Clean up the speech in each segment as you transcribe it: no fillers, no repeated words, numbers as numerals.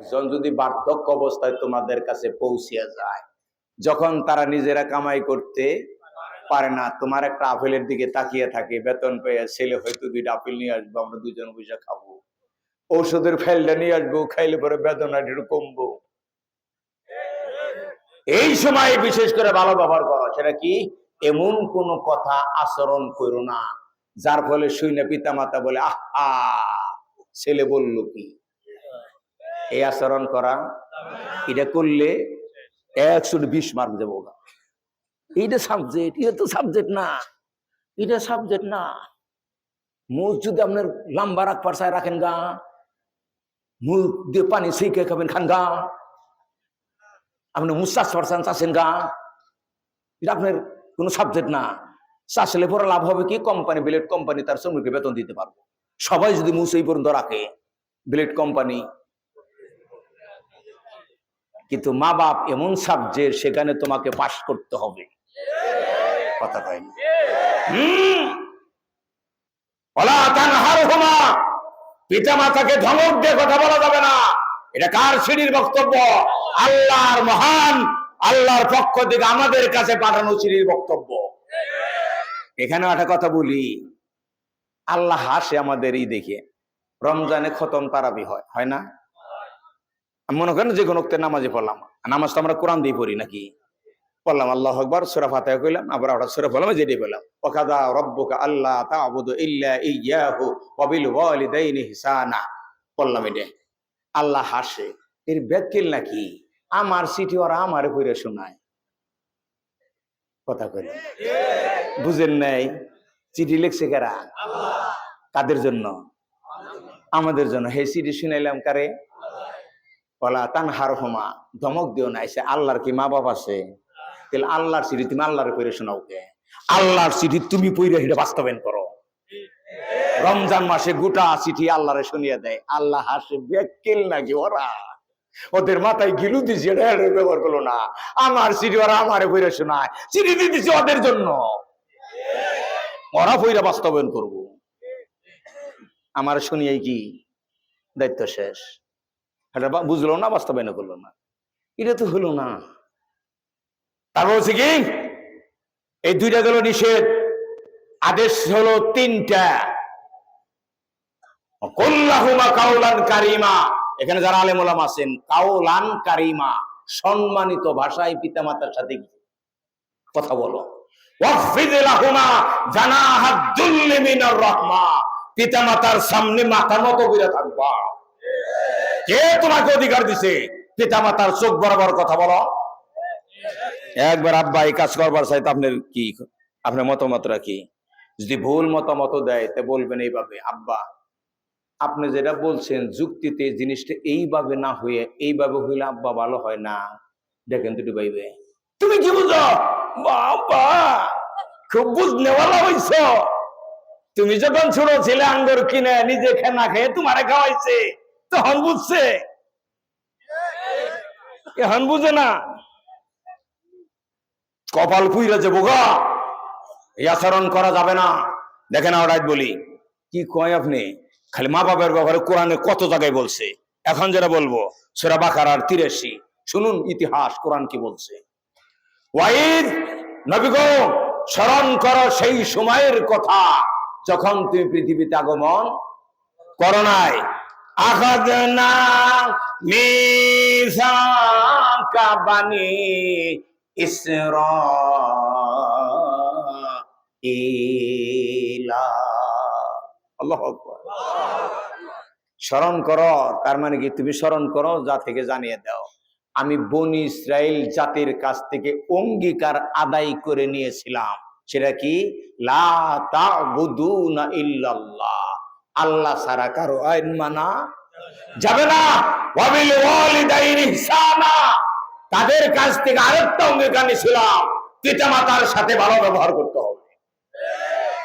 একজন যদি বার্ধক্য অবস্থায় তোমাদের কাছে পৌঁছে যায়, যখন তারা নিজেরা কামাই করতে পারে না, তোমার একটা আপেলের দিকে তাকিয়ে থাকে, বেতন পেয়ে ছেলে হয়তো 2টা আপেল নিয়ে আসবো, আমরা দুজন বসে খাবো, ঔষধের ফাইলটা নিয়ে আসবো, খাইলে পরে বেতনটা একটু কমবো। এই সময় বিশেষ করে ভালো ব্যবহার করো। সেটা কি? এমন কোন কথা আচরণ করো না যার ফলে শুনে পিতা মাতা বলে আহা, ছেলে বলল কি। এই আচরণ করা, এটা করলে 120 মার্ক দেবো। এইটা সাবজেক্ট, এটা তো সাবজেক্ট না, এটা সাবজেক্ট না। মুখ যদি আপনার লম্বা রাখবার চায় রাখেন গা, মুখ দিয়ে পানি শিখে খাবেন খান গা, আপনি মুস্তাস পারছেন চাষেন গা, এটা আপনার কোনো সাবজেক্ট না। চাষলে পরে লাভ হবে কি? কোম্পানি, বিলেট কোম্পানি তার শ্রমিককে বেতন দিতে পারবো। সবাই যদি মুখ এই পর্যন্ত রাখে, বিলেট কোম্পানি। কিন্তু মা বাপ এমন সাবজেক্ট, সেখানে তোমাকে পাশ করতে হবে। কথা কয় না? পিতা মাতাকে ধমক দিয়ে কথা বলা যাবে না। এটা কার সিঁড়ির বক্তব্য? আল্লাহর মহান আল্লাহর পক্ষ থেকে আমাদের কাছে পাঠানো সিঁড়ির বক্তব্য। এখানে একটা কথা বলি, আল্লাহ হাসে আমাদের এই দেখে। রমজানে খতম তারাবি হয় না? মনে করেন যে কোনো নামাজে পড়লাম, নামাজ তো আমরা কোরআন দিয়ে পড়ি নাকি? পড়লাম আল্লাহু আকবার, সূরা ফাতিহা কইলাম, আবার আমরা সূরা পড়লাম, যেটাই বললাম ওয়াকাদা রাব্বুকা আল্লা তা'বুদু ইল্লা ইয়্যাহু ওয়া বিল ওয়ালিদাইনি ইহসানা। পড়লাম এটা। আল্লাহ হাসে, এর ব্যাখ্যা নাকি? আমার চিঠি ওরা আমারে পড়ে শোনায়। কথা কইলেন, বুঝেন নাই? চিঠি লিখছে কারা? আল্লাহ। কাদের জন্য? আমাদের জন্য। হে চিঠি শুনাইলাম কারে? ওয়ালা তানহারহুমা, ধমক দিও না। এসে আল্লাহর কি মা বাপ আছে? তাহলে আল্লাহর চিঠি তুমি আল্লাহরে পড়ে শোনাও কে? আল্লাহর চিঠি তুমি পড়ে সেটা বাস্তবায়ন করো। রমজান মাসে গোটা চিঠি আল্লাহরে শুনিয়ে দেয়। আল্লাহ হাসে, বেকিল নাকি ওরা? ওদের মাথায় গিলু দিছে, ব্যবহার করলো না। আমার চিঠি ওরা আমারে পড়ে শোনায়, চিঠি দিতেছে ওদের জন্য, ওরা পড়ে বাস্তবায়ন করবো। আমার শুনিয়ে কি দায়িত্ব শেষ? এটা বুঝলো না, বাস্তবায়ন করলো না, এটা তো হলো না। তারপর হচ্ছে কি, এই 2টা গেল নিষেধ, আদেশ হলো 3টা। কুল্লাহুমা কাউলান কারিমা। এখানে যারা আলেম ওলামা আছেন, কাউলান কারিমা, সম্মানিত ভাষায় পিতামাতার সাথে কথা বলো। ওয়াফিদ লাহুমা জানাহাদ যুল্লি মিনার রাহমা। পিতামাতার সামনে মাথা নত করে থাকবা। কে তোমাকে অধিকার দিছে পিতামাতার চোখ বরাবর কথা বলো? একবার আব্বা এই কাজ করবার চাইতে আপনার কি, আপনার মতামতটা কি? যদি ভুল মতামত দেয় তা বলবেন এইভাবে, আব্বা আপনি যেটা বলছেন যুক্তিতে জিনিসটা এইভাবে না হয়ে এইভাবে হইলে আব্বা ভালো হয় না, দেখেন দুটো ভাইবে। তুমি কি বুঝো? বাবা খুব বুঝনেওয়ালা হইছ। তুমি যখন ছোট ছেলে আঙ্গুর কিনে নিজে না খেয়ে তোমারে খাওয়াইছে, তখন বুঝছে, এখন বুঝে না। কপাল পুইরা যে বোগা, এই আচরণ করা যাবে না। দেখেন ওরাই বলি কি কয় আপনি, খালি মা বাবার ব্যাপারে কোরআনে কত জায়গায় বলছে। এখন যেটা বলবো সূরা বাকারার 83, শুনুন ইতিহাস, কোরআন কি বলছে। ওয়াইদ, নবী গো স্মরণ করো সেই সময়ের কথা যখন তুমি পৃথিবীতে আগমন করো নাই। আখাযনা মিসাকা বানি ইসরাঈলা। আল্লাহু আকবার। স্মরণ করো, তার মানে কি? তুমি স্মরণ করো, যা থেকে জানিয়ে দাও আমি বনি ইসরাইল জাতির কাছ থেকে অঙ্গীকার আদায় করে নিয়েছিলাম। সেটা কি? লা তা'বুদুনা ইল্লাল্লাহ, আল্লাহ ছাড়া কারো আইন মানা যাবে না। ওয়া বিল ওয়ালিদাইনি ইহসানা, তাদের কাছ থেকে আরেকটা অঙ্গীকার নিয়েছিলাম, পিতামাতার সাথে ভালো ব্যবহার করতে হবে।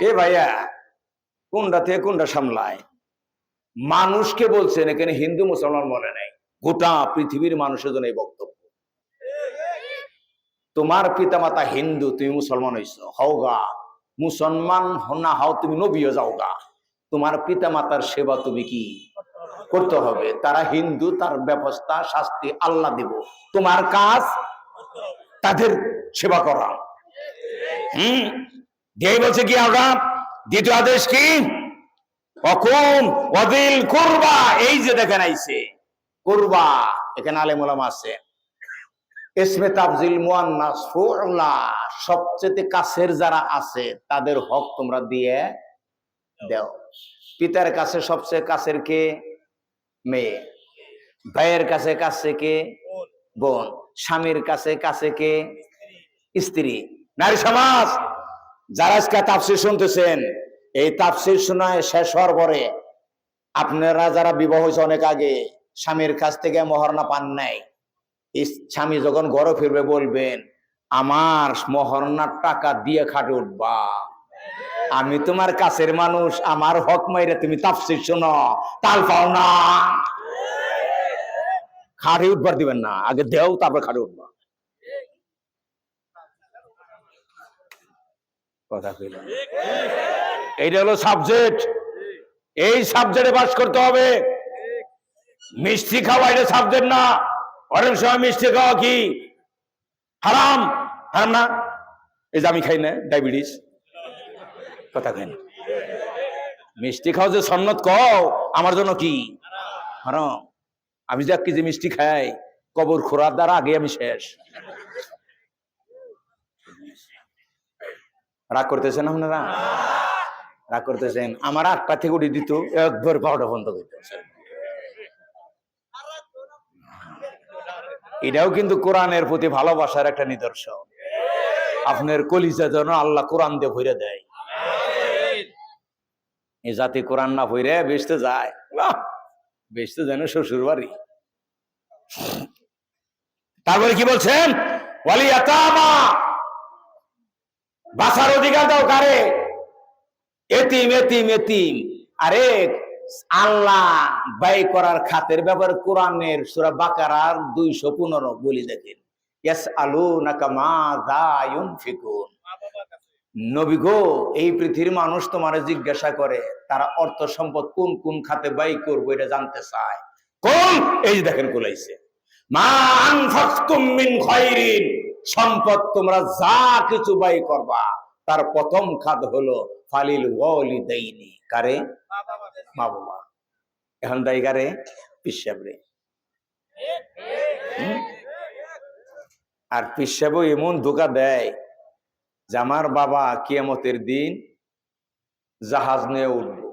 এ ভাইয়া কোনটা থেকে কোনটা সামলায়? মানুষকে বলছেন, এখানে হিন্দু মুসলমান বলে নাই, গোটা পৃথিবীর মানুষের জন্য এই বক্তব্য। তোমার পিতামাতা হিন্দু, তুমি মুসলমান হইছো, হওগা। মুসলমান না হও তুমি নবীও যাওগা। তোমার পিতামাতার সেবা তুমি কি করতে হবে। তারা হিন্দু, তার ব্যবস্থা শাস্তি আল্লাহ দিব, তোমার কাজ তাদের সেবা করা। দিয়ে বলছে কি আমরা দ্বিতীয় আদেশ কি, অকুম ওয়াদিল কুরবা, এই যে দেখেন আইছে কুরবা, এখানে আলেম ওলামা আছে, ইসমে তাফজিল মুআন্নাস ফুলা, সবচেয়ে কাছের যারা আছে তাদের হক তোমরা দিয়ে দাও। পিতার কাছে সবচেয়ে কাছের কে? মেয়ে। ভাইয়ের কাছে কাছে কে? বোন। স্বামীর কাছে কাছে কে? স্ত্রী। নারী সমাজ যারা আজকে তাফসীর শুনতেছেন, এই তাফসীর শোনায় শেষ হওয়ার পরে আপনারা যারা বিবাহ হয়েছে অনেক আগে, স্বামীর কাছ থেকে মহারণা পান নাই, স্বামী যখন ঘরে ফিরবে বলবেন, আমার মহারণার টাকা দিয়ে খাটে উঠবা, আমি তোমার কাছের মানুষ, আমার হক মাইরে তুমি তাফসীর শোনো, তাল পাও না। খাটে উঠবার দিবেন না, আগে দেও তারপর খাটে উঠবা। কথা কইল, এইটা হলো সাবজেক্ট, এই সাবজেক্টে পাস করতে হবে। মিষ্টি খাওয়া এটা সাবজেক্ট না। অনেক সময় মিষ্টি খাওয়া কি হারাম? হারাম না? এই যে আমি খাই না, ডায়াবেটিস। কথা কেন? মিষ্টি খাও যে সন্নত কও, আমার জন্য কি হারাম? আমি যে 1 কেজি মিষ্টি খাই, কবর খোরার দ্বারা আগে আমি শেষ। রাগ করতেছেন আপনারা? রাগ করতেছেন? আমার 8টা থেকে উঠে দিত, একবার 12টা বন্ধ করতেছে। এটাও কিন্তু কোরআনের প্রতি ভালোবাসার একটা নিদর্শন। আপনার কলিজা যেন আল্লাহ কোরআন দিয়ে ভরে দেয়। এই জাতি কোরআন না ভরে বেচতে যায়, বেচতে যেন শ্বশুর বাড়ি। তারপরে কি বলছেন? ওয়ালিয়াতামা, বাঁচার অধিকার দাও কারে? এতিম, এতিম, এতিম। আরে আল্লাহ ব্যয় করার খাতের ব্যাপারে কোরআনের সূরা বাকারার 215 বলি দেখেন, ইয়াসআলুনাকা মাযা ইউনফিকুন। নবী গো, এই পৃথিবীর মানুষ তোমারে জিজ্ঞাসা করে, তারা অর্থ সম্পদ কোন কোন খাতে ব্যয় করবে এটা জানতে চায়। কোন? এই যে দেখেন কুলাইছে, মা আনফাকতুম মিন খায়রিন, সম্পদ তোমরা যা কিছু ব্যয় করবা তার প্রথম খাত হলো ফালিল ওয়ালিদাইনি, কারে? মা বাবা। এখন দায়ী কারে? পিসাবরে। আর পিসাবও এমন ধোকা দেয় যে আমার বাবা কিয়ামতের দিন জাহাজ নিয়ে উঠবো,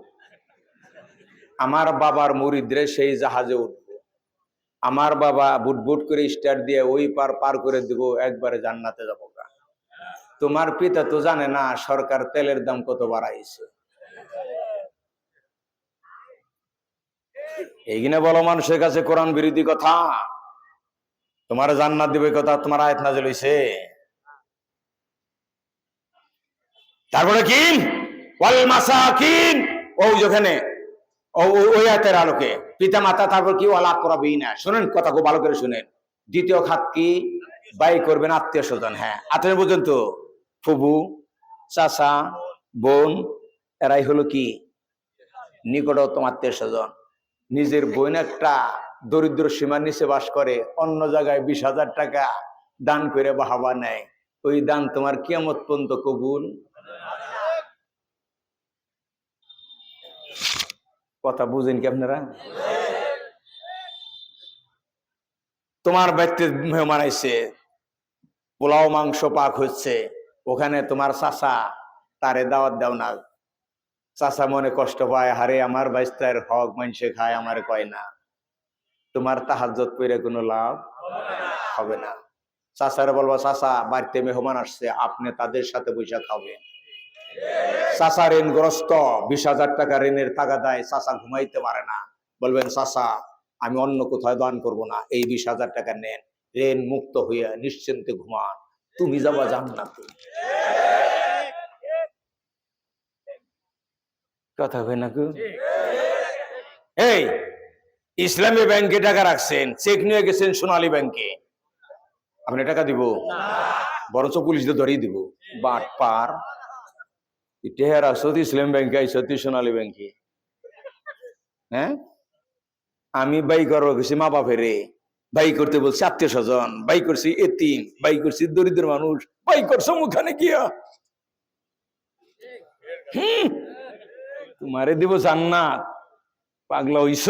আমার বাবার মুরিদরে সেই জাহাজে উঠবো, আমার বাবা বুটবুট করে স্টার্ট দিয়ে ওই পার পার করে দিব, একবারে জান্নাতে যাবো। তোমার পিতা তো জানে না সরকার তেলের দাম কত বাড়াইছে। এইখানে বলো মানুষের কাছে কোরআন বিরোধী কথা, তোমার জান্নাত দিবে কথা তোমার আয়াত নাযিল হইছে। তারপরে কি? ওয়াল মাসাকিন, ওই যেখানে ওই আয়াতের আলোকে পিতা মাতা, তারপর কি? ওয়াল আকরাবিনা। শুনেন কথা খুব ভালো করে শুনেন। দ্বিতীয় খাত কি? ব্যয় করবেন আত্মীয় স্বজন। হ্যাঁ, আত্মীয় পর্যন্ত ফুবু, চাচা, বোন, এরাই হলো কি নিকটতম আত্মীয় স্বজন। নিজের বোন একটা দরিদ্র সীমার নিচে বাস করে, অন্য জায়গায় 20,000 টাকা দান করে বাহাবা নেয়, ওই দান তোমার কিয়ামত পর্যন্ত কবুল। কথা বুঝেন কি আপনারা? তোমার ব্যক্তি মেহমান আইছে, পোলাও মাংস পাক হচ্ছে, ওখানে তোমার চাচা, তারে দাওয়াত দাও না। চাচা মনে কষ্ট পায়, হারে আমার বাইস্তার হক মানুষে খায়, আমার কয় না। তোমার তাহাজ্জুদ পড়ে কোনো লাভ হবে না। চাচারে বলবা, চাচা বাড়িতে মেহমান আসছে, আপনি তাদের সাথে বসে খাবেন। চাচা ঋণগ্রস্ত, 20,000 টাকা ঋণের টাকা দেয়, চাচা ঘুমাইতে পারে না, বলবেন চাচা আমি অন্য কোথাও দান করব না, এই 20,000 টাকা নেন, ঋণ মুক্ত হইয়া নিশ্চিন্তে ঘুমান, তুমি যাবা জান্নাতে। কথা কই না? এই ইসলামী ব্যাংকে টাকা রাখছেন, চেক নিয়ে গেছেন সোনালী ব্যাংকে, আপনি টাকা দিব? বরঞ্চ পুলিশদের ধরেই দিব। বাট পার, ইসলাম ব্যাংকে আইসতি সোনালী ব্যাংকে। হ্যাঁ, আমি বাই করবো গেছি মা বাপেরে, বাই করতে বলছি আত্মীয় স্বজন, বাই করছি এতিম, বাই করছি দরিদ্র মানুষ, বাই করছো মুখানে গিয়া। তোমারে দিব জান্নাত, পাগলা হইছ।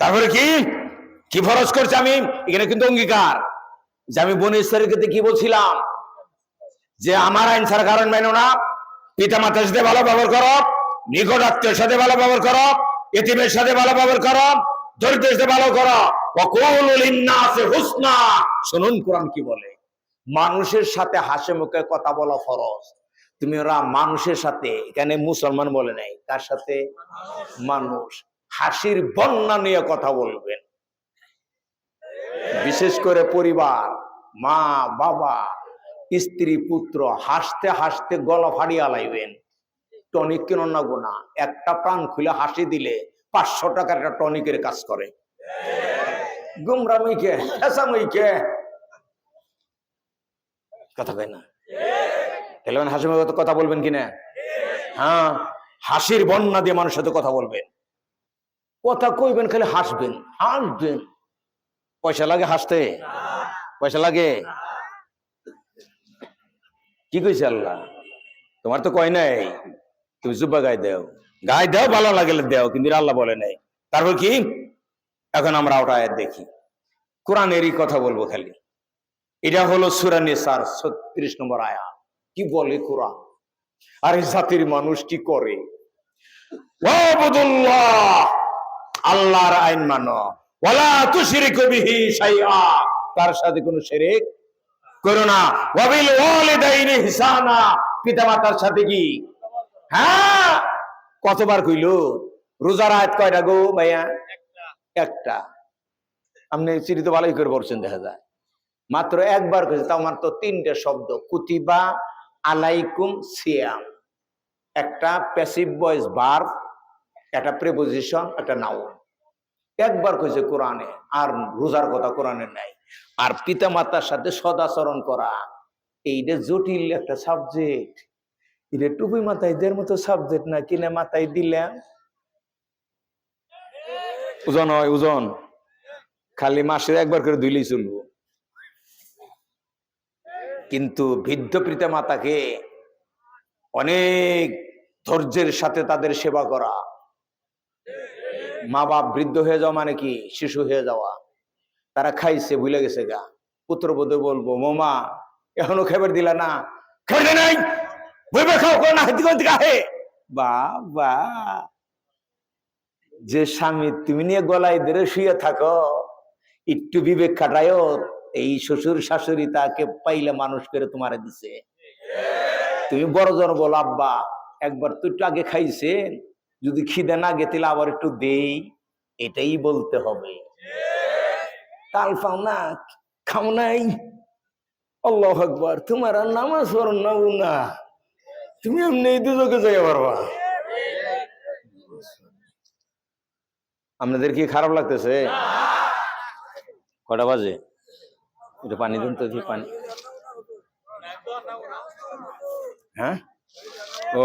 তারপরে কি কি ফরজ করছে আমি এখানে কিন্তু অঙ্গীকার যে আমি বনি ইসরাঈলকে কি বলছিলাম যে আমার আইন ছাড়া কারণ মেনো না, পিতা মাতার সাথে ভালো ব্যবহার করো, নিকট আত্মীয়ের সাথে ভালো ব্যবহার করো, এতিমের সাথে ভালো ব্যবহার করো, দরিদ্রের সাথে ভালো করো। ওয়াকুলু লিন-নাসি হুসনা। শুনুন কোরআন কি বলে, মানুষের সাথে হাসি মুখে কথা বলা ফরজ। তুমি ওরা মানুষের সাথে, এখানে মুসলমান বলে নাই, তার সাথে মানুষ, হাসির বন্যা নিয়ে কথা বলবেন। বিশেষ করে পরিবার, মা বাবা স্ত্রী পুত্র, হাসতে হাসতে গলা ফাড়িয়া লাইবেন। টনিক কেন না গোনা, একটা প্রাণ খুলে হাসি দিলে 500 টাকার একটা টনিকের কাজ করে। গুমরামিকে হেসামিকে কথা কয় না, এলেন হাসি মুখে কথা বলবেন কিনা? হ্যাঁ, হাসির বন্যা দিয়ে মানুষের সাথে কথা বলবেন। কথা কইবেন খালি হাসবেন, হাসবেন। পয়সা লাগে হাসতে? পয়সা লাগে? কি কইছে আল্লাহ? তোমার তো কয় নাই তুমি জুব্বা গায়ে দাও, গায়ে দাও ভালো লাগলে দাও, কিন্তু আল্লাহ বলে নাই। তারপর কি? এখন আমরা ওটা আয়াত দেখি, কোরআনেরই কথা বলবো খালি। এটা হলো সূরা নিসার 36 নম্বর আয়াত। কি বলে কোরআন? আর এই জাতির মানুষ কি করে? ওয়াবুদুল্লাহ, আল্লাহর আইন মানো, ওয়ালা তুশরিকু বিহি শাইআ, তার সাথে কোনো শিরক করো না, ওয়াবিল ওয়ালিদাইনি ইহসানা, পিতামাতার সাথে কি? হ্যাঁ, কতবার কইলো? রোজার আয়াত কয়টা গো ভাইয়া? একটা। আপনি চিঠি তো ভালোই করে পড়ছেন, দেখা যায় মাত্র একবার কইছে, তাও মাত্র 3টে শব্দ, কুতিবা আলাইকুম সিয়াম। একটা প্যাসিভ ভয়েস ভার্ব, একটা প্রিপোজিশন, একটা নাউন। একবার কইছে কোরআনে, আর রোজার কথা কোরআনে নাই। আর পিতা মাতার সাথে সদাচরণ করা, এইটা জটিল একটা সাবজেক্ট। এটা টুপি মাথায় দের মতো সাবজেক্ট না, কিনে মাথায় দিলাম ওজন হয়, ওজন খালি মাসে একবার করে ধুইলেই চলবো। কিন্তু বৃদ্ধ পিতা মাতাকে অনেক ধৈর্যের সাথে তাদের সেবা করা। মা বাপ বৃদ্ধ হয়ে যাওয়া মানে কি? শিশু হয়ে যাওয়া। তারা খাইছে ভুলে গেছে গা, পুত্রবধূ বলবো মোমা এখনো খাবার দিলা না, খাইলে নাই বইবে খাও না, বাবা। যে স্বামী তুমি নিয়ে গলায় ধরে শুয়ে থাকো, একটু বিবেক খাটায়, এই শ্বশুর শাশুড়ি তাকে পাইলে মানুষ করে তোমারে দিছে। তুমি বড় জন বলো আব্বা একবার তো একটু আগে খাইছেন, যদি খিদে না গে তাহলে আবার একটু দেই, এটাই বলতে হবে। তাল পাও না, খাও নাই, আল্লাহু আকবার, তোমার আর নামাজ পড়ো না, তুমি এমনি দুজকে যাই পারবা। আপনাদের কি খারাপ লাগতেছে? কটা বাজে? একটু পানি দিন তো, পানি। হ্যাঁ, ও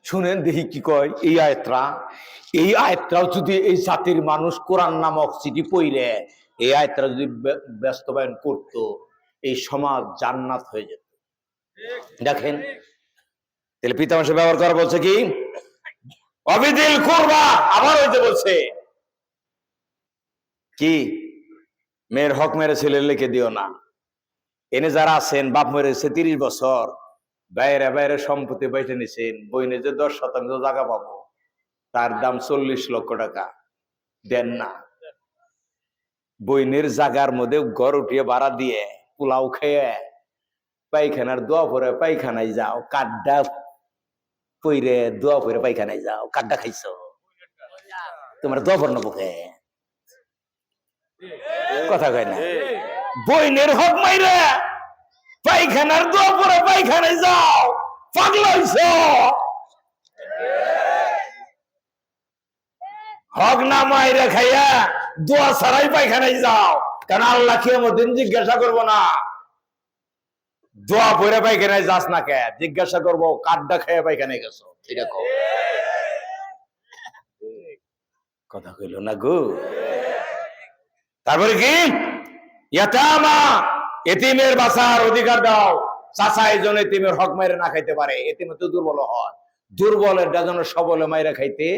শুনেন দেখি কি কয় এই আয়াতটাও যদি এই জাতির মানুষ কোরআন নামক চিঠি পড়ে এই আয়াতটা যদি বাস্তবায়ন করত, এই সমাজ জান্নাত হয়ে যেত। দেখেন তাহলে পিতা মাসে ব্যবহার করা বলছে কি? অবিদিল কুরবা। আবার ওই যে বলছে কি, মেয়ের হক মেরে ছেলের লিখে দিও না। এনে যারা আছেন বাপ মেরেছে 30 বছর, বাইরে বাইরে সম্পত্তি বাইটে নিছেন, বইনে যে 10% জায়গা পাবো, তার দাম 40 লক্ষ টাকা, দেন না। বইনের জায়গার মধ্যে ঘর উঠিয়ে ভাড়া দিয়ে পোলাও খেয়ে পায়খানার দোয়া পরে পায়খানায় যাও, কাড্ডা পইরে দোয়া পরে পায়খানায় যাও, কাড্ডা খাইছো, তোমার দোয়া পর নেবো খে, কথা কয় না। বইনের হক মাইরে পায়খানার দোয়া পরে পায়খানায় যাও, পাগলা হইছো। হক না মাইরা খাইয়া দোয়া ছাড়াই পায়খানায় যাও, কারণ আল্লাহ কিয়ামতের দিন জিজ্ঞাসা করবো না দোয়া পড়ে পায়খানায় যাস না কে, জিজ্ঞাসা করবো কাড্ডা খাইয়া পায়খানায় গেছো। এটা কথা কইল না গো। তারপরে কি ইয়াতামা, এতিমের বাঁচার অধিকার দাও। চাচা এইজন এতিমের হক মাইরে না খাইতে পারে, এতিমে তো দুর্বল হয়, দুর্বলের যেন সবলে মাইরে খাইতে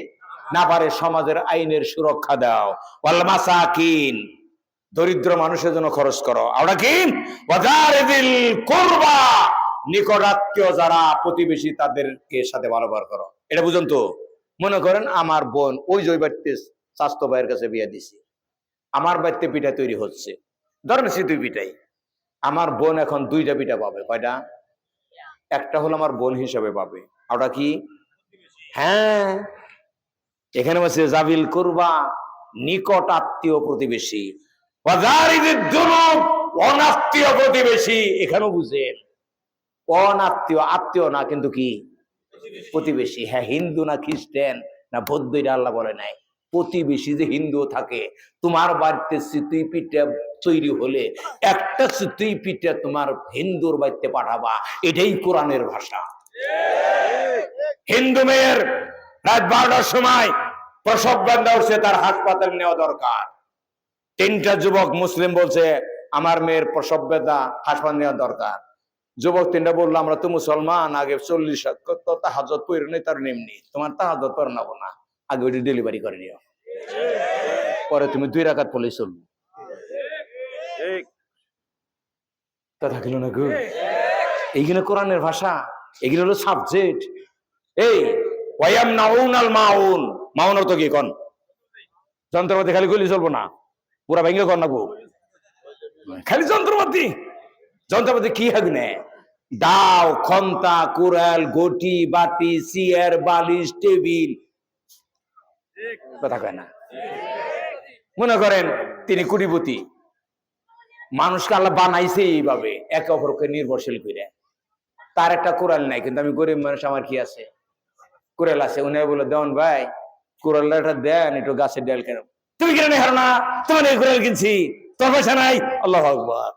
না পারে, সমাজের আইনের সুরক্ষা দাও। ওয়াল মাসাকিন, দরিদ্র মানুষের জন্য খরচ করো। আমরা কি ওয়াজারিদিল কুরবা, নিকটাত্মীয় যারা প্রতিবেশী তাদেরকে সাথে ব্যবহার করো। এটা বুঝুন তো। মনে করেন আমার বোন ওই যে বাড়িতে স্বাস্থ্য ভাইয়ের কাছে বিয়ে দিছি, আমার বাড়িতে পিঠা তৈরি হচ্ছে, ধরেন সে দুই পিঠাই, আমার বোন এখন দুইটা পিঠা পাবে। কয়টা? একটা হলো আমার বোন হিসাবে পাবে, ওটা কি? হ্যাঁ, এখানে বলছে জাবিল কুরবা, নিকট আত্মীয় প্রতিবেশী। অনাত্মীয় প্রতিবেশী, এখানেও বুঝেন অনাত্মীয়, আত্মীয় না কিন্তু কি প্রতিবেশী। হ্যাঁ, হিন্দু না খ্রিস্টান না বৌদ্ধ এটা আল্লাহ বলে নাই। প্রতিবেশী যে হিন্দু থাকে, তোমার বাড়িতে চিতই পিঠা তৈরি হলে একটা চিতই পিঠা তোমার হিন্দুর বাড়িতে পাঠাবা, এটাই কোরআনের ভাষা। হিন্দু মেয়ের রাত 12টার সময় প্রসব বান্ধা উঠছে, তার হাসপাতাল নেওয়া দরকার। 3টা যুবক মুসলিম বলছে আমার মেয়ের প্রসব ব্যথা, হাসপাতাল নেওয়া দরকার। যুবক 3টা বললো আমরা তো মুসলমান, আগে 40 তাহাজ্জুদ পড়ি নাই, তার নেমনি তোমার তাহাজ্জুদ পড় নাবো না, আগে ওইটা ডেলিভারি করে নিও, পরে তুমি 2 রাকাত পড়লেই চলবে। কথা কিলো না গো। এইখানে কোরআনের ভাষা, এগুলো হলো সাবজেক্ট। এই ওয়ায়ামনাউনাল মাউন, মাউন অর্থ কি কোন? যন্ত্রপাতি খালি গুলি চলবো না, পুরা ভেঙে কর না গো, খালি যন্ত্রপাতি। যন্ত্রপাতি কি হবে? দাও, খন্তা, কুড়াল, গটি, বাটি, চেয়ার, বালিশ, টেবিল। কথা কয় না। মনে করেন তিনি কোটিপতি, মানুষকে আল্লাহ বানাইছে এইভাবে একে অপরকে নির্ভরশীল করে। তার একটা কোড়াল নাই, কিন্তু আমি গরিব মানুষ, আমার কি আছে? কোড়াল আছে। উনি বলে দেওয়ান ভাই কোড়ালটা দেন, একটু গাছের ডাল কেন। তুমি কেন নেই হারো না, তোমার এই কোড়াল কিনছি, তোর পয়সা নাই। আল্লাহু আকবার।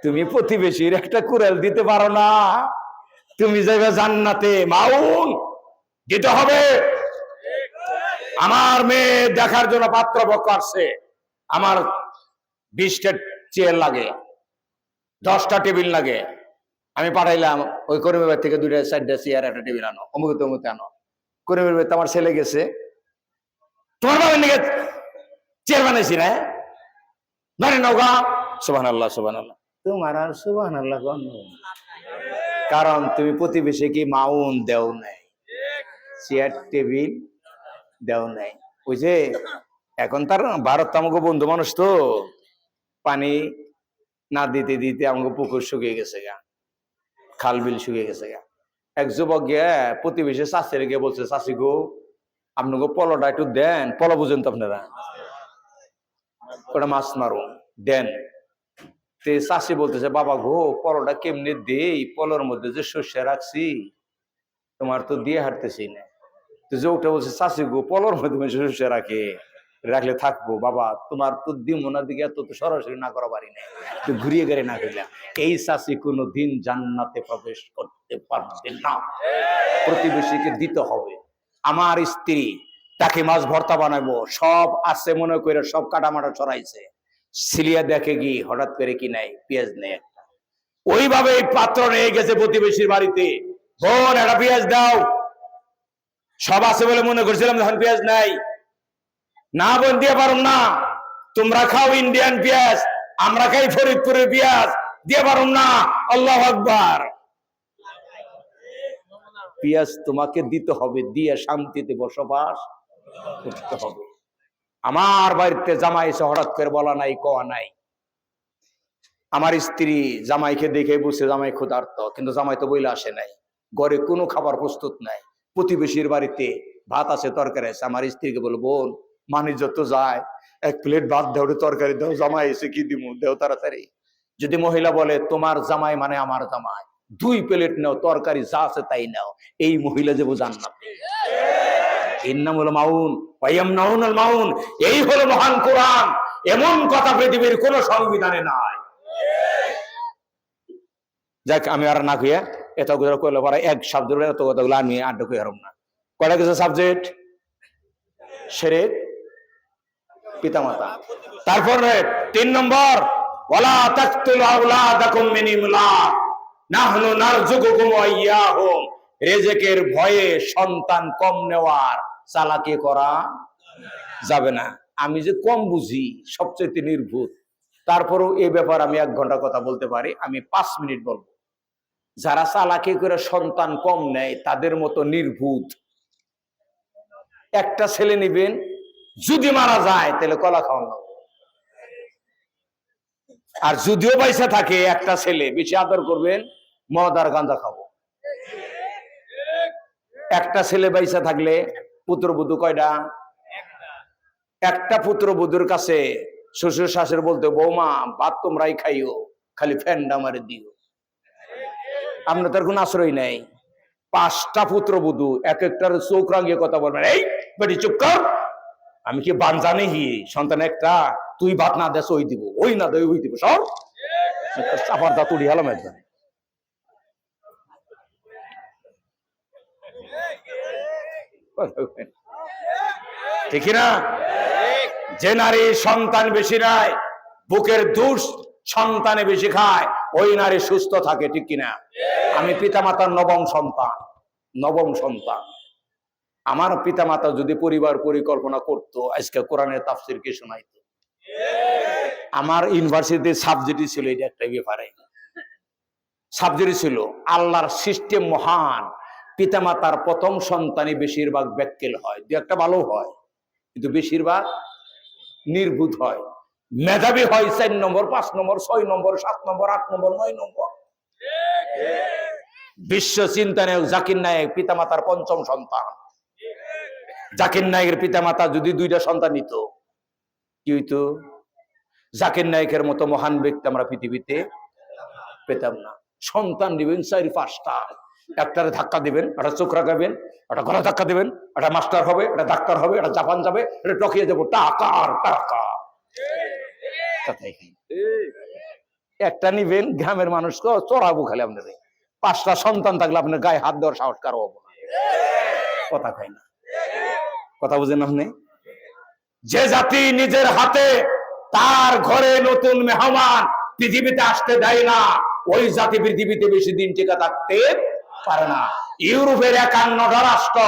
তুমি প্রতিবেশীর একটা কোড়াল দিতে পারো না, তুমি যাইবে জান্নাতে। মাউন দিতে হবে। আমার মেয়ে দেখার জন্য পাত্রপক্ষ আসছে, আমার 20টা চেয়ার লাগে, 10টা টেবিল লাগে। আমি পাঠাইলাম ওই করিমের বাড়ি থেকে 2টা 4টা চেয়ার, একটা টেবিল আনো, অমুকে তমুকে আনো। করিমের বাড়িতে আমার ছেলে গেছে, তোমার বাবার নিকে চেয়ার বানাইছি না, মানে নৌকা। সুবহানাল্লাহ, সুবহানাল্লাহ। তোমার আর সুবহানাল্লাহ, কারণ তুমি প্রতিবেশীকে মাউন দেও নাই, চেয়ার টেবিল দেও নাই। ওই যে এখন তার ভারত আমাকে বন্ধু মানুষ তো, পানি না দিতে দিতে আমাকে পুকুর শুকিয়ে গেছে গা, খাল বিল শুকিয়ে গেছে গা। এক যুবক গিয়ে প্রতিবেশী চাষির গিয়ে বলছে, চাষি গো আপনাকে পলটা একটু দেন, পল বুঝেন তো আপনারা, ওটা মাছ মারুন দেন। চাষি বলতেছে, বাবা গো পলটা কেমনে দেই, পলের মধ্যে যে শস্য রাখছি তোমার তো দিয়ে হাঁটতেছি না। তো যোগটা বলছে, চাষি গো পলের মধ্যে শস্য রাখলে থাকবো, বাবা তোমার তো দিমোনার দিকে এত তো সরাসরি না করা পারি না, তো ঘুরিয়ে গেড়ে না করলাম। এই চাষি কোনো দিন জান্নাতে প্রবেশ করতে পারবে না। প্রতিবেশীকে দিতে হবে। আমার স্ত্রী, তাকে মাছ ভর্তা বানাবো, সব আছে মনে করে সব কাটামাটা চড়াইছে, সিলিয়া দেখে কি হঠাৎ করে কি নাই, পেঁয়াজ নেই একটা। ওইভাবে পাত্র নিয়ে গেছে প্রতিবেশীর বাড়িতে, বোন একটা পেঁয়াজ দাও। সব আছে বলে মনে করছিলাম, যখন পেঁয়াজ নাই, না বোন দিয়ে পারুম না, তোমরা খাও ইন্ডিয়ান পেঁয়াজ, আমরা খাই ফরিদপুরের পেঁয়াজ, দিয়ে পারুম না। আল্লাহু আকবার। পেঁয়াজ তোমাকে দিতে হবে, দিয়ে শান্তিতে বসবাস করতে হবে। আমার বাড়িতে জামাই এসে হঠাৎ করে বলা নাই, কোয়া নাই। আমার স্ত্রী জামাইকে দেখে বুঝছে জামাই ক্ষুধার্ত, কিন্তু জামাই তো বইলে আসে নাই, ঘরে কোনো খাবার প্রস্তুত নাই। প্রতিবেশীর বাড়িতে ভাত আছে, তরকারি আছে। আমার স্ত্রীকে বলবো, বোন মানুষ যত যায়, 1 প্লেট ভাত দেও, তরকারি দাও, জামাই এসে কি দিব, দেও তাড়াতাড়ি। যদি মহিলা বলে তোমার জামাই মানে আমার জামাই, 2 প্লেট নাও, তরকারি যা আছে তাই নাও, এই মহিলা যাবো জান্নাতে। ইন্নামুল মাউন ওয়া ইয়ামনাউনাল মাউন, এই হলো মহান কোরআন। এমন কথা পৃথিবীর কোন সংবিধানে নাই। যাক, আমি আর না কইয়া এত কথা কইলে পরে এক শব্দের এত কথাগুলো আমি আড্ডা কই হারম না। কয়টা কিছু সাবজেক্ট? শিরক, পিতামাতা। তারপরে 3 নম্বর, ওয়ালা তাকতুলু আওলাদাকুম মিন ইমলাক নাহনু নারযুকুকুম ওয়া ইয়াহুম, রিজিকের ভয়ে সন্তান কম নেওয়ার চালাকি করা যাবে না। আমি যে কম বুঝি, সবচেয়ে নির্ভুল, তারপরেও এই ব্যাপার আমি 1 ঘন্টা কথা বলতে পারি, আমি 5 মিনিট বলবো। যারা চালাকি করে সন্তান কম নেয় তাদের মতো নির্ভুল একটা ছেলে নিবেন, যদি মারা যায় তাহলে কলা খাওয়ানো, আর যদিও পয়সা থাকে একটা ছেলে বেশি আদর করবেন, মদ আর গাঁজা খাবো। একটা ছেলে পয়সা থাকলে পুত্রবধূ কয়টা? একটা পুত্রবধূর কাছে শ্বশুর শাশুড়ি বলতে, বৌমা ভাত তোমরাই খাইও, খালি ফ্যান্ডা মারে দিও। আপনার তার কোন আশ্রয় নেই। 5টা পুত্রবধূ, এক একটার চোখ রাঙিয়ে কথা বলবেন, এই বেটি চুপ কর, আমি কি বানজানে হি সন্তান একটা, তুই ভাত না দেশ ওই দিব, ওই না দেয় ওই দিব, সব চাপার দা তুড়ি হলাম একদম। ঠিক না? যে নারী সন্তান বেশি নাই, বুকের দুষ সন্তানে বেশি খায়, ওই নারী সুস্থ থাকে। ঠিক কিনা? আমি পিতামাতার নবম সন্তান। আমার পিতামাতা যদি পরিবার পরিকল্পনা করত, আজকে কোরআনের তাফসীর কে শোনাইতো। আমার ইউনিভার্সিটির সাবজেক্টই ছিল এটা, একটা ব্যাপারে সাবজেক্ট ছিল, আল্লাহর সিস্টেম মহান। পিতামাতার প্রথম সন্তানই বেশিরভাগ ব্যাককেল হয়, 2-একটা ভালো হয়, কিন্তু বেশিরভাগ নির্বুধ হয়। মেধাবী হয় 4 নম্বর, 5 নম্বর, 6 নম্বর, 7 নম্বর, 8 নম্বর, 9 নম্বর। বিশ্ব চিন্তানায়ক জাকির নায়েক পিতামাতার 5ম সন্তান। জাকির নায়েকের পিতামাতা যদি 2টা সন্তান নিত, কি হইতো? জাকির নায়েকের মতো মহান ব্যক্তি আমরা পৃথিবীতে পেতাম না। সন্তান দিবেন 4-5টা, একটারে ধাক্কা দিবেন, একটা চোখ রাখাবেন, একটা গলা ধাক্কা দিবেন, একটা মাস্টার হবে, একটা ডাক্তার হবে, একটা জাপান যাবে, এটা টকিয়ে দেবো, টাকা আর টাকা। একটা নিবেন, গ্রামের মানুষকে চড়াবো খালি আপনাদের। 5টা সন্তান থাকলে আপনার গায়ে হাত দেওয়ার সাহস কারো হবো না। কথা কয় না, কথা বুঝেন আপনি? যে জাতি নিজের হাতে তার ঘরে নতুন মেহমান পৃথিবীতে আসতে দেয় না, ওই জাতি পৃথিবীতে বেশি দিন টিকে থাকতে পারে না। ইউরোপের 51টা রাষ্ট্র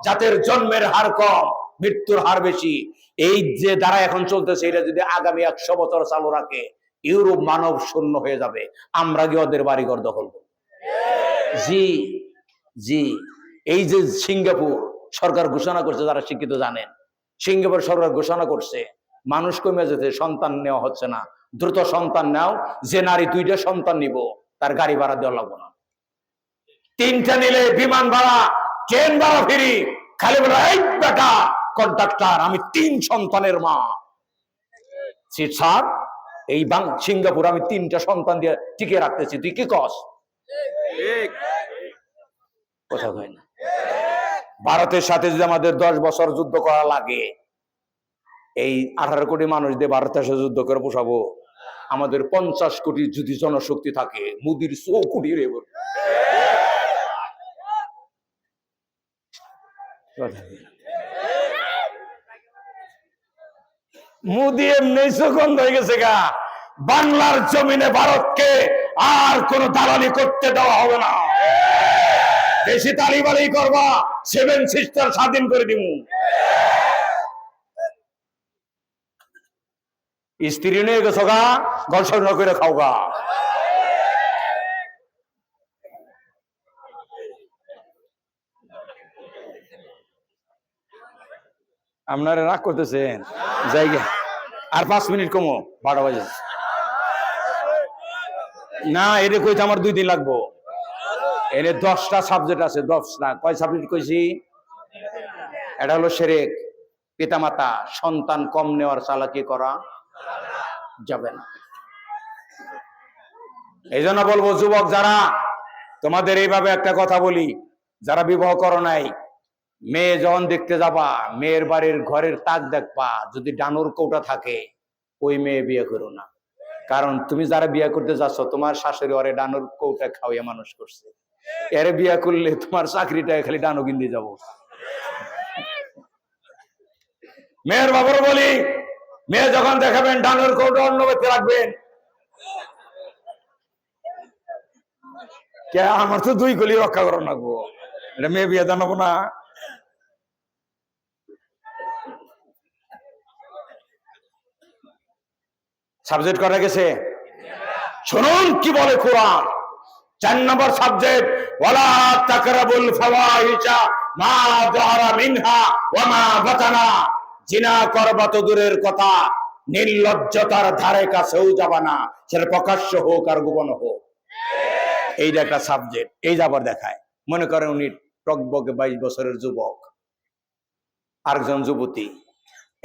যাদের জন্মের হার কম, মৃত্যুর হার বেশি, এই যে দ্বারা এখন চলতেছে, এটা যদি আগামী 100 বছর চালু রাখে, ইউরোপ মানব শূন্য হয়ে যাবে। আমরা গিয়ে ওদের বাড়িঘর দখল করব। জি জি, এই যে সিঙ্গাপুর সরকার ঘোষণা করছে, যারা শিক্ষিত জানেন, সিঙ্গাপুর সরকার ঘোষণা করছে মানুষ কমে যেতে, সন্তান নেওয়া হচ্ছে না, দ্রুত সন্তান নাও। যে নারী 2টা সন্তান নিব তার গাড়ি ভাড়া দেওয়া লাগবে না, 3টা নিলে বিমান ভাড়া, ট্রেন ভাড়া ফ্রি। খালি বলে, এই বেটা কন্ট্রাক্টর, আমি 3 সন্তানের মা। স্যার, এই সিঙ্গাপুর আমি 3টা সন্তান দিয়ে টিকে রাখতেছি, তুই কি কস? কথা কয় না। ভারতের সাথে যদি আমাদের 10 বছর যুদ্ধ করা লাগে, এই 18 কোটি মানুষ দিয়ে ভারতের সাথে যুদ্ধ করে পোষাবো? আমাদের 50 কোটি যদি জনশক্তি থাকে, মোদির 100 কোটি রে। মোদি এমনি সুগন্ধ হয়ে গেছে গা। বাংলার জমিনে ভারতকে আর কোন দালালি করতে দেওয়া হবে না। বেশি তালিবালি করবা, 7 সিস্টার স্বাধীন করে দিব। স্ত্রী নিয়ে গেছো গা, গল্প করে খাও গা। আপনারা রাগ করতেছেন জায়গা। আর 5 মিনিট কমো, 12 বাজে না। এটা কইতে আমার 2 দিন লাগবো। এর 10টা সাবজেক্ট আছে, 10টা। কয় সাবজেক্ট কইছি? এটা হলো শিরক, পিতামাতা সন্তান কম নেওয়ার চালাকি করা যাবে না। এই জন্য বলবো, যুবক যারা, তোমাদের এইভাবে একটা কথা বলি, যারা বিবাহ করো নাই, মেয়ে যখন দেখতে যাবা, মেয়ের বাড়ির ঘরের তাক দেখবা, যদি ডানুর কৌটা থাকে ওই মেয়ে বিয়ে করো না। কারণ তুমি যারা বিয়ে করতে যাচ্ছ, তোমার শাশুড়ি ওরে ডানুর কৌটা খাওয়াইয়া মানুষ করছে। এরে বিয়ে করলে তোমার চাকরিটা খালি ডানু কিনতে যাবো। মেয়ের বাবার বলি, মেয়ে যখন দেখাবেন ডানুর কৌটা অন্য ব্যক্তি রাখবেন। আমার তো 2 গলি রক্ষা করো না গো, এটা মেয়ে বিয়ে জানাবো না। সাবজেক্ট করা গেছে, শুনুন কি বলে কোরআন। 4 নম্বর সাবজেক্ট, ওয়ালা তাকরাবুল ফাওয়াহিশা মা যাহারা মিনহা ওয়া মা বাতানা। জিনা করবা তো দূরের কথা, নির্লজ্জতার ধারে কাছেও যাবা না, সেটা প্রকাশ্য হোক আর গোপন হোক। এইটা একটা সাবজেক্ট। এই যাবার দেখায়, মনে করেন উনি টকবকে 22 বছরের যুবক, আরেকজন যুবতী,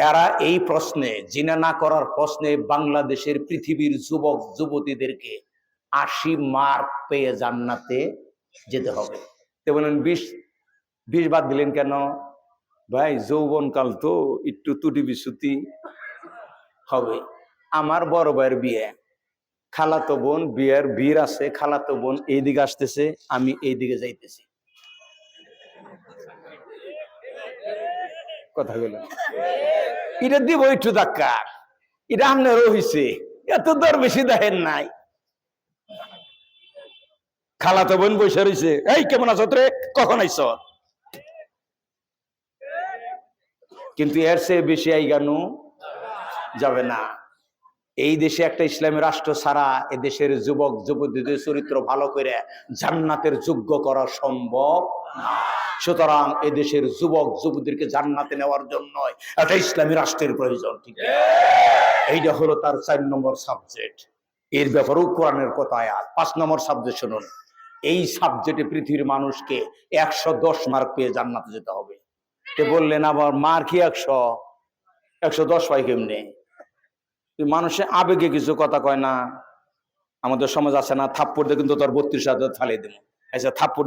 এরা এই প্রশ্নে, জিনা না করার প্রশ্নে বাংলাদেশের পৃথিবীর যুবক যুবতীদেরকে 80 মার্ক পেয়ে জান্নাতে যেতে হবে। তো বলেন 20 বাদ দিলেন কেন? ভাই যৌবনকাল তো একটু ত্রুটি বিচ্যুতি হবে। আমার বড় ভাইয়ের বিয়ে, খালাতো বোন বিয়ের ভিড় আছে, খালাতো বোন এইদিকে আসতেছে, আমি এইদিকে যাইতেছি। কথা বলেন, এটা দিব একটু ধাক্কা, এটা আপনারও হয়েছে, এত দর বেশি দেখেন নাই। খালাতো বোন বসে রয়েছে, এই কেমন আছো রে, কখন আইস? কিন্তু এর চেয়ে বেশি আইগানো যাবে না। এই দেশে একটা ইসলামী রাষ্ট্র ছাড়া এ দেশের যুবক যুবতীদের চরিত্র ভালো করে জান্নাতের যোগ্য করা সম্ভব না। সুতরাং এদেশের যুবক যুবতীদেরকে জান্নাতে নেওয়ার জন্য একটা ইসলামী রাষ্ট্রের প্রয়োজন। ঠিক আছে, এইটা হলো তার 4 নম্বর সাবজেক্ট। এর ব্যাপারেও কোরআনের কথা আয়াত। 5 নম্বর সাবজেক্ট শুনুন, এই সাবজেক্টে পৃথিবীর মানুষকে 110 মার্ক পেয়ে জান্নাতে যেতে হবে। তে বললেন আবার মার্ক কি 110 পাই কেমনে? মানুষের আবেগে কিছু কথা কয় না, আমাদের সমাজ আছে না, থাপ্পড় দিয়ে কিন্তু তোর 32 হাজার ফালিয়ে দেবো। আচ্ছা থাপ্পড়